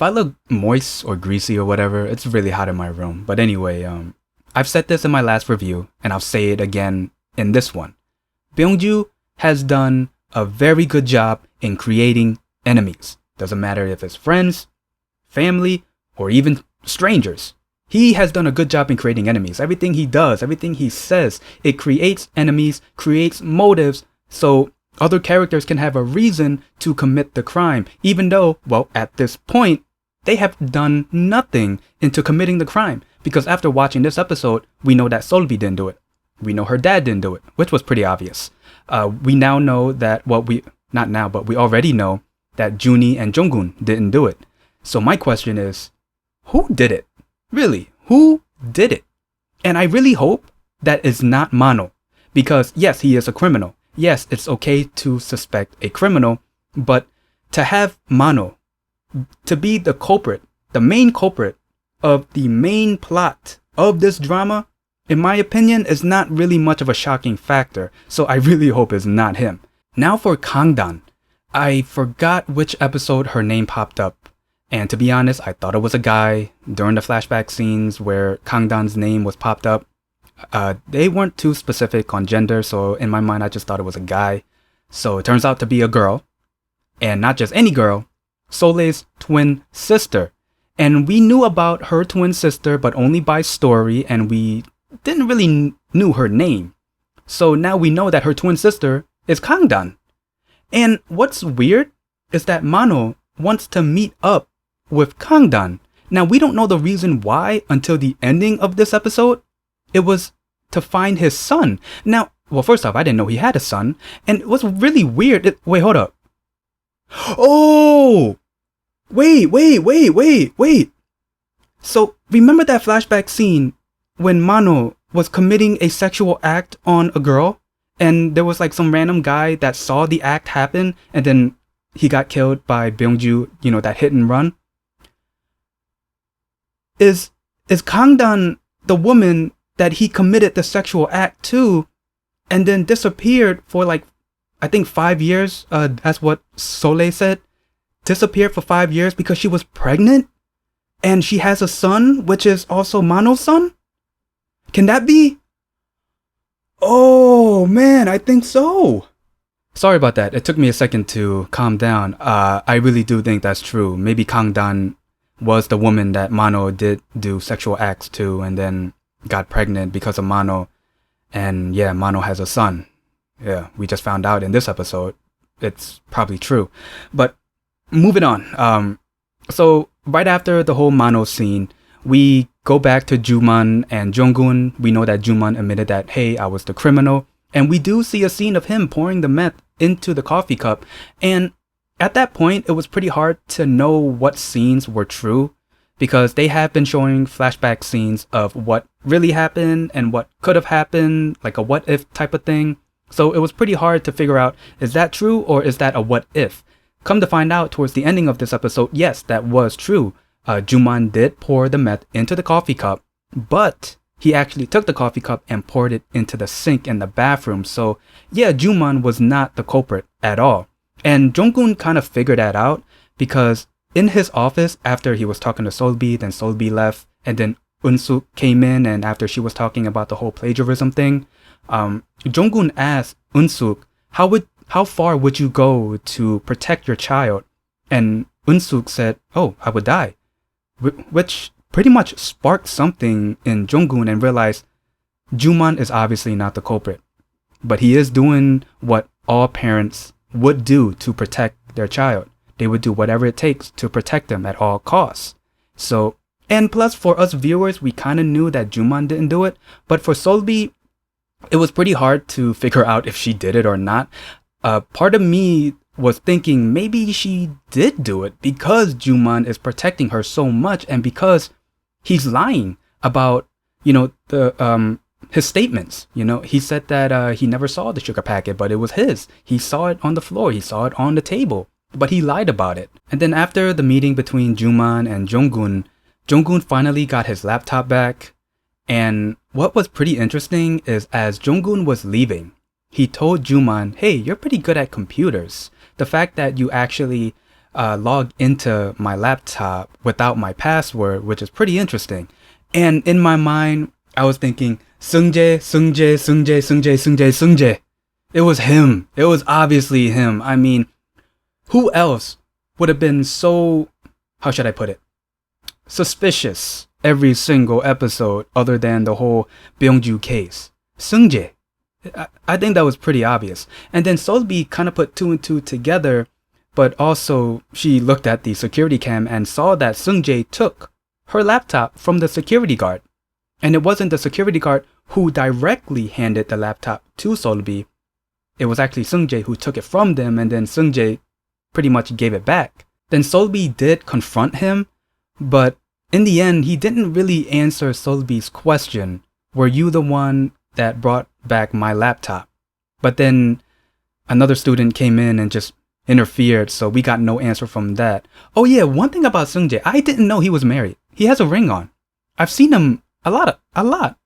I look moist or greasy or whatever, it's really hot in my room. But anyway, I've said this in my last review, and I'll say it again in this one. Byung-ju has done a very good job in creating enemies. Doesn't matter if it's friends, family, or even strangers. He has done a good job in creating enemies. Everything he does, everything he says, it creates enemies, creates motives, so other characters can have a reason to commit the crime, even though, well, at this point, they have done nothing into committing the crime. Because after watching this episode, we know that Solbi didn't do it. We know her dad didn't do it, which was pretty obvious. We now know that, well, not now, but we already know that Juni and Jong Hoon didn't do it. So my question is, who did it? Really, who did it? And I really hope that it's not Mano. Because yes, he is a criminal. Yes, it's okay to suspect a criminal. But to have Mano to be the culprit, the main culprit of the main plot of this drama, in my opinion, is not really much of a shocking factor. So I really hope it's not him. Now for Kang Dan. I forgot which episode her name popped up. And to be honest, I thought it was a guy. During the flashback scenes where Kang Dan's name was popped up, they weren't too specific on gender, so in my mind I just thought it was a guy. So it turns out to be a girl. And not just any girl, Soleil's twin sister. And we knew about her twin sister, but only by story, and we didn't really knew her name. So now we know that her twin sister is Kang Dan. And what's weird is that Mano wants to meet up with Kang Dan. Now, we don't know the reason why until the ending of this episode. It was to find his son. Now, well, first off, I didn't know he had a son. And it was really weird. Wait, hold up. Oh! Wait. So, remember that flashback scene when Mano was committing a sexual act on a girl? And there was like some random guy that saw the act happen, and then he got killed by Byung-ju, you know, that hit and run. Is Kang Dan the woman that he committed the sexual act to and then disappeared for like, I think 5 years? That's what Soleil said. Disappeared for 5 years because she was pregnant? And she has a son, which is also Mano's son? Can that be? Oh man, I think so. Sorry about that. It took me a second to calm down. I really do think that's true. Maybe Kang Dan was the woman that Mano did do sexual acts to and then got pregnant because of Mano. And yeah, Mano has a son. Yeah, we just found out in this episode. It's probably true. But moving on. So right after the whole Mano scene, we go back to Joo Man and Jong Hoon. We know that Joo Man admitted that, hey, I was the criminal. And we do see a scene of him pouring the meth into the coffee cup. And at that point, it was pretty hard to know what scenes were true because they have been showing flashback scenes of what really happened and what could have happened, like a what if type of thing. So it was pretty hard to figure out, is that true or is that a what if? Come to find out towards the ending of this episode, yes, that was true. Joo Man did pour the meth into the coffee cup, but he actually took the coffee cup and poured it into the sink in the bathroom. So yeah, Joo Man was not the culprit at all. And Jong Hoon kind of figured that out because in his office, after he was talking to Solbi, then Solbi left, and then Eun-suk came in, and after she was talking about the whole plagiarism thing, Jong Hoon asked Eun-suk, how far would you go to protect your child? And Eun-suk said, oh, I would die. Which pretty much sparked something in Jong Hoon and realized Joo Man is obviously not the culprit. But he is doing what all parents would do to protect their child. They would do whatever it takes to protect them at all costs. So, and plus for us viewers, we kind of knew that Joo Man didn't do it. But for Solbi, it was pretty hard to figure out if she did it or not. Part of me was thinking maybe she did do it because Joo Man is protecting her so much and because he's lying about, you know, the his statements. You know, he said that he never saw the sugar packet, but it was his. He saw it on the floor. He saw it on the table, but he lied about it. And then after the meeting between Joo Man and Jong Hoon finally got his laptop back. And what was pretty interesting is as Jong Hoon was leaving, he told Joo Man, hey, you're pretty good at computers. The fact that you actually log into my laptop without my password, which is pretty interesting. And in my mind, I was thinking, Seung Jae, Seung Jae, Seung Jae, Seung Jae, Seung Jae, Seung Jae. It was him. It was obviously him. I mean, who else would have been so, how should I put it, suspicious every single episode other than the whole Byungju case? Seung Jae. I think that was pretty obvious. And then Solbi kind of put two and two together, but also she looked at the security cam and saw that Seung Jae took her laptop from the security guard. And it wasn't the security guard who directly handed the laptop to Solbi. It was actually Seung Jae who took it from them, and then Seung Jae pretty much gave it back. Then Solbi did confront him, but in the end, he didn't really answer Solbi's question, were you the one that brought back my laptop? But then another student came in and just interfered, so we got no answer from that. Oh yeah, one thing about Seung Jae, I didn't know he was married. He has a ring on. I've seen him a lot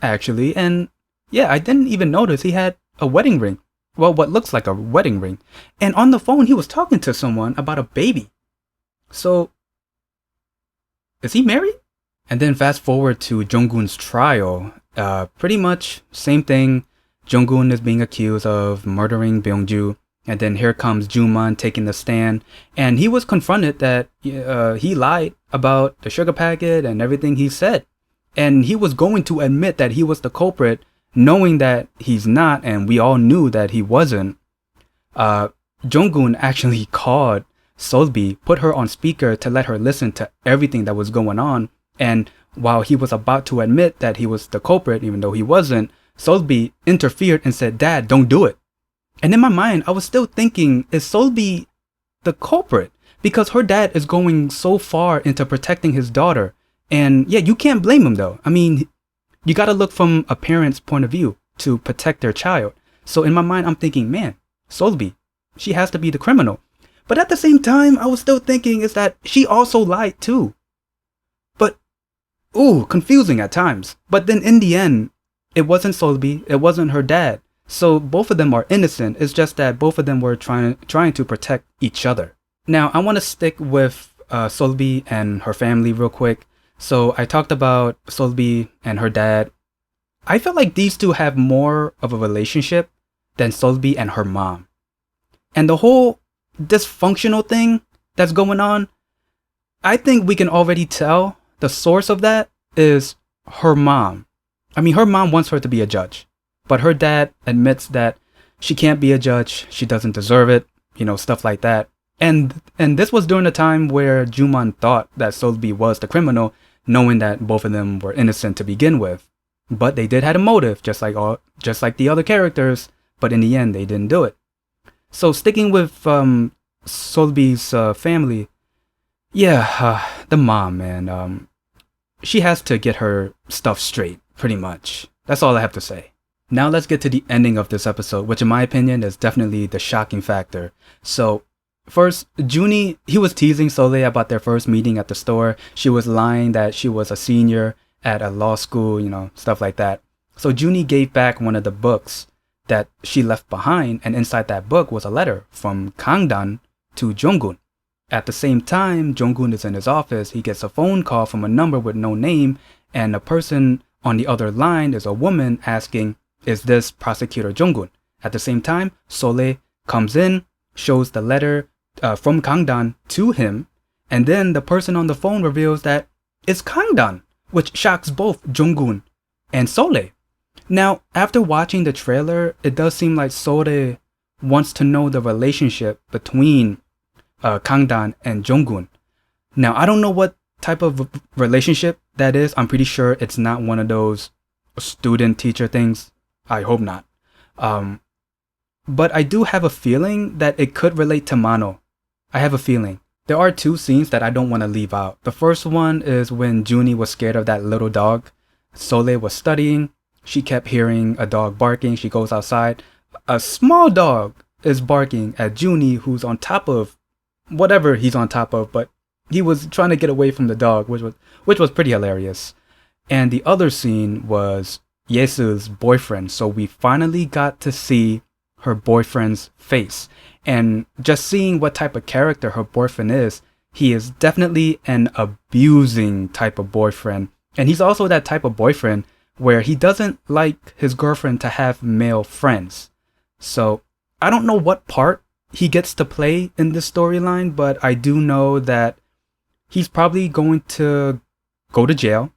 actually, and yeah, I didn't even notice he had a wedding ring. Well, what looks like a wedding ring. And on the phone, he was talking to someone about a baby. So, is he married? And then fast forward to Jong Hoon's trial. Pretty much same thing. Jong Hoon is being accused of murdering Byungju. And then here comes Joo Man taking the stand. And he was confronted that he lied about the sugar packet and everything he said. And he was going to admit that he was the culprit, knowing that he's not, and we all knew that he wasn't. Jong Hoon actually called Solbi, put her on speaker to let her listen to everything that was going on. And while he was about to admit that he was the culprit, even though he wasn't, Solbi interfered and said, "Dad, don't do it." And in my mind, I was still thinking, is Solbi the culprit? Because her dad is going so far into protecting his daughter. And yeah, you can't blame him though. I mean, you got to look from a parent's point of view to protect their child. So in my mind, I'm thinking, man, Solbi, she has to be the criminal. But at the same time, I was still thinking is that she also lied too. But, confusing at times. But then in the end, it wasn't Solbi, it wasn't her dad. So both of them are innocent. It's just that both of them were trying to protect each other. Now, I want to stick with Solbi and her family real quick. So I talked about Solbi and her dad. I feel like these two have more of a relationship than Solbi and her mom. And the whole dysfunctional thing that's going on, I think we can already tell the source of that is her mom. I mean, her mom wants her to be a judge, but her dad admits that she can't be a judge. She doesn't deserve it, stuff like that. And this was during a time where Joo Man thought that Solbi was the criminal, knowing that both of them were innocent to begin with. But they did have a motive, just like the other characters, but in the end, they didn't do it. So sticking with Solbi's family, the mom, man, she has to get her stuff straight, pretty much. That's all I have to say. Now let's get to the ending of this episode, which in my opinion is definitely the shocking factor. So first, Junie, he was teasing Soleil about their first meeting at the store. She was lying that she was a senior at a law school, stuff like that. So Junie gave back one of the books that she left behind, and inside that book was a letter from Kang Dan to Jong Hoon. At the same time, Jong Hoon is in his office. He gets a phone call from a number with no name, and the person on the other line is a woman asking, "Is this Prosecutor Jong Hoon?" At the same time, Soleil comes in, shows the letter from Kang Dan to him, and then the person on the phone reveals that it's Kang Dan, which shocks both Jong Hoon and Soleil. Now, after watching the trailer, it does seem like Soleil wants to know the relationship between Kang Dan and Jong Hoon. Now, I don't know what type of relationship that is. I'm pretty sure it's not one of those student-teacher things. I hope not. But I do have a feeling that it could relate to Mano. I have a feeling. There are two scenes that I don't want to leave out. The first one is when Junie was scared of that little dog. Soleil was studying. She kept hearing a dog barking. She goes outside. A small dog is barking at Junie, who's on top of whatever he's on top of, but he was trying to get away from the dog, which was pretty hilarious. And the other scene was Ye Seul's boyfriend. So we finally got to see her boyfriend's face. And just seeing what type of character her boyfriend is, he is definitely an abusing type of boyfriend. And he's also that type of boyfriend where he doesn't like his girlfriend to have male friends. So I don't know what part he gets to play in this storyline, but I do know that he's probably going to go to jail,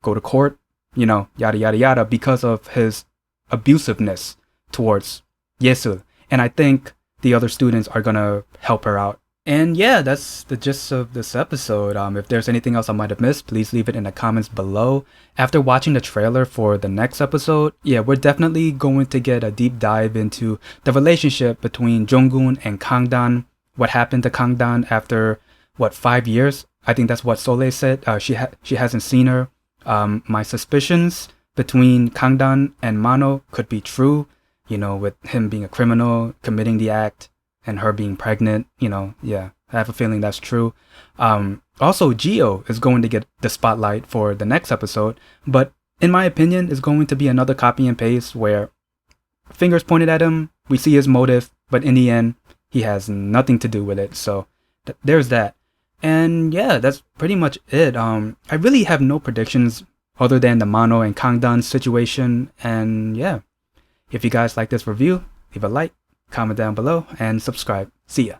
go to court, yada, yada, yada, because of his abusiveness towards Ye Seul. And I think the other students are going to help her out. And yeah, that's the gist of this episode. If there's anything else I might have missed, please leave it in the comments below. After watching the trailer for the next episode, yeah, we're definitely going to get a deep dive into the relationship between Jong Hoon and Kang Dan. What happened to Kang Dan after, 5 years? I think that's what Soleil said. She hasn't seen her. My suspicions between Kang Dan and Mano could be true, with him being a criminal, committing the act, and her being pregnant, yeah, I have a feeling that's true. Also, Geo is going to get the spotlight for the next episode, but in my opinion, it's going to be another copy and paste where fingers pointed at him, we see his motive, but in the end, he has nothing to do with it. So there's that. And yeah, that's pretty much it. I really have no predictions other than the Mano and Kang Dan situation. And yeah, if you guys like this review, leave a like, comment down below, and subscribe. See ya.